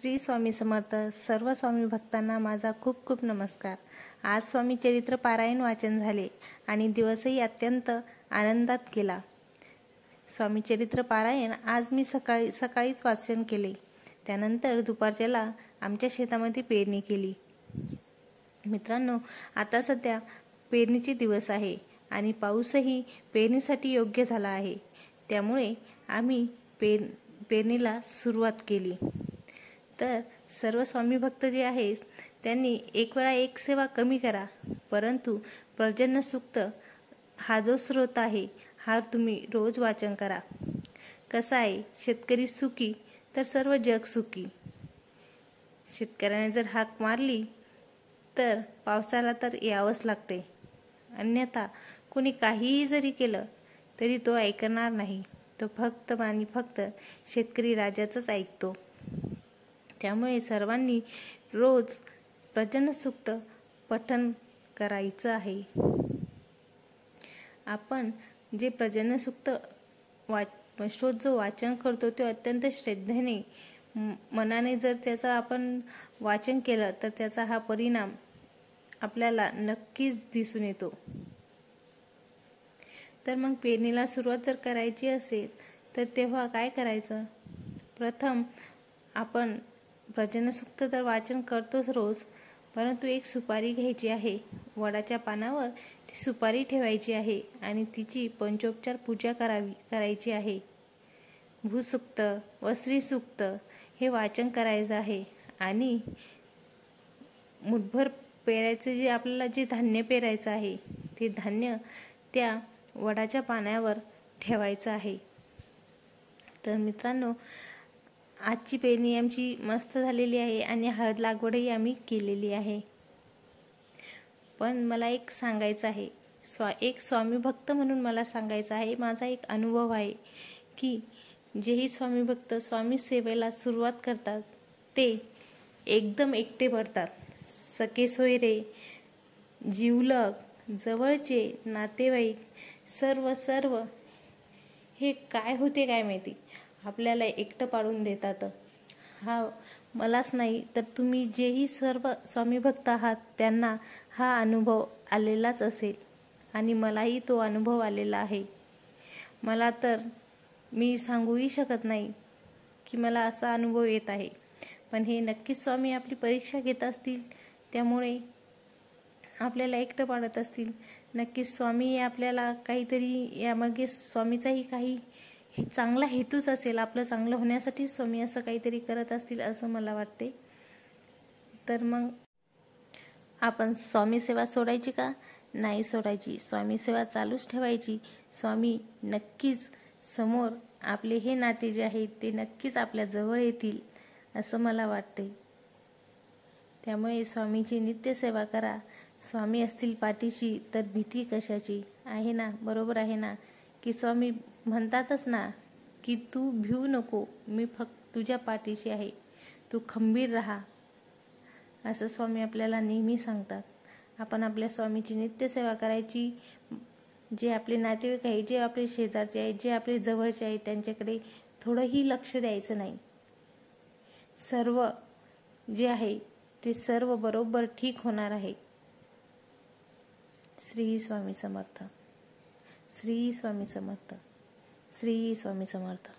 श्री स्वामी समर्थ. सर्व स्वामी भक्तांना माझा खूप खूप नमस्कार. आज स्वामी चरित्र पारायण वाचन झाले आणि दिवसही अत्यंत आनंदात गेला. स्वामी चरित्र पारायण आज मी सकाळीच वाचन केले. त्यानंतर दुपारच्याला आमच्या शेतामध्ये पेरणी केली. मित्रांनो, आता सध्या पेरणीचे दिवस आहे आणि पाऊसही पेरणीसाठी योग्य झाला आहे. त्यामुळे आम्ही पेरणीला सुरुवात केली. तर सर्व स्वामी भक्त जे आहेत त्यांनी एक वेळा एक सेवा कमी करा, परंतु पर्जन्य सूक्त हा जो स्रोत आहे हा तुम्ही रोज वाचन करा. कसा आहे, शेतकरी सुखी तर सर्व जग सुखी. शेतकऱ्याने जर हाक मारली तर पावसाला तर यावंच लागते, अन्यथा कोणी काहीही जरी केलं तरी तो ऐकणार नाही. तो फक्त आणि फक्त शेतकरी राजाचंच ऐकतो. त्यामुळे सर्वांनी रोज पर्जन्य सूक्त पठण करायचं आहे. आपण जे पर्जन्य सूक्त रोज जो वाचन करतो ते अत्यंत श्रद्धेने मनाने जर त्याचं आपण वाचन केलं तर त्याचा हा परिणाम आपल्याला नक्कीच दिसून येतो. तर मग पेरणीला सुरुवात जर करायची असेल तर तेव्हा काय करायचं? प्रथम आपण पर्जन्य सूक्त तर वाचन करतोच रोज, परंतु एक सुपारी घ्यायची आहे. वडाच्या पानावर ती सुपारी ठेवायची आहे आणि तिची पंचोपचार पूजा करायची आहे. भूसूक्त व श्रीसूक्त हे वाचन करायचं आहे आणि मुठभर पेरायचं जे आपल्याला जे धान्य पेरायचं आहे ते धान्य त्या वडाच्या पानावर ठेवायचं आहे. तर मित्रांनो, आजची पेरणी आमची मस्त झालेली आहे आणि हळद लागवडही आम्ही केलेली आहे. पण मला एक सांगायचं आहे, एक स्वामी भक्त म्हणून मला सांगायचं आहे. माझा एक अनुभव आहे की जेही स्वामी भक्त स्वामी सेवेला सुरुवात करतात ते एकदम एकटे पडतात. सखे सोयरे, जिवलग, जवळचे नातेवाईक सर्व हे काय होते काय माहिती आपल्याला एकटं पाडून देतात. हा मलाच नाही तर तुम्ही जेही सर्व स्वामी भक्त आहात त्यांना हा अनुभव आलेलाच असेल आणि मलाही तो अनुभव आलेला आहे. मला तर मी सांगूही शकत नाही की मला असा अनुभव येत आहे. पण हे नक्कीच स्वामी आपली परीक्षा घेत असतील, त्यामुळे आपल्याला एकटं पाडत असतील. नक्कीच स्वामी आपल्याला काहीतरी यामागे स्वामीचाही काही चांगला हेतूच असेल. आपलं चांगलं होण्यासाठी स्वामी असं काहीतरी करत असतील असं मला वाटते. तर मग आपण स्वामी सेवा सोडायची का? नाही सोडायची. स्वामी सेवा चालूच ठेवायची. स्वामी नक्कीच समोर आपले हे नाते जे आहेत ते नक्कीच आपल्या जवळ येतील असं मला वाटते. त्यामुळे स्वामीची नित्य सेवा करा. स्वामी असतील पाठीशी तर भीती कशाची, आहे ना? बरोबर आहे ना? की स्वामी म्हणतातच ना की तू भिवू नको, मी फक्त तुझ्या पाठीशी आहे, तू खंबीर राहा, असं स्वामी आपल्याला नेहमी सांगतात. आपण आपल्या स्वामीची नित्य सेवा करायची. जे आपले नातेवाईक आहे, जे आपले शेजारचे आहेत, जे आपले जवळचे आहेत त्यांच्याकडे थोडंही लक्ष द्यायचं नाही. सर्व जे आहे ते सर्व बरोबर ठीक होणार आहे. श्री स्वामी समर्थ. श्री स्वामी समर्थ. श्री स्वामी समर्थ.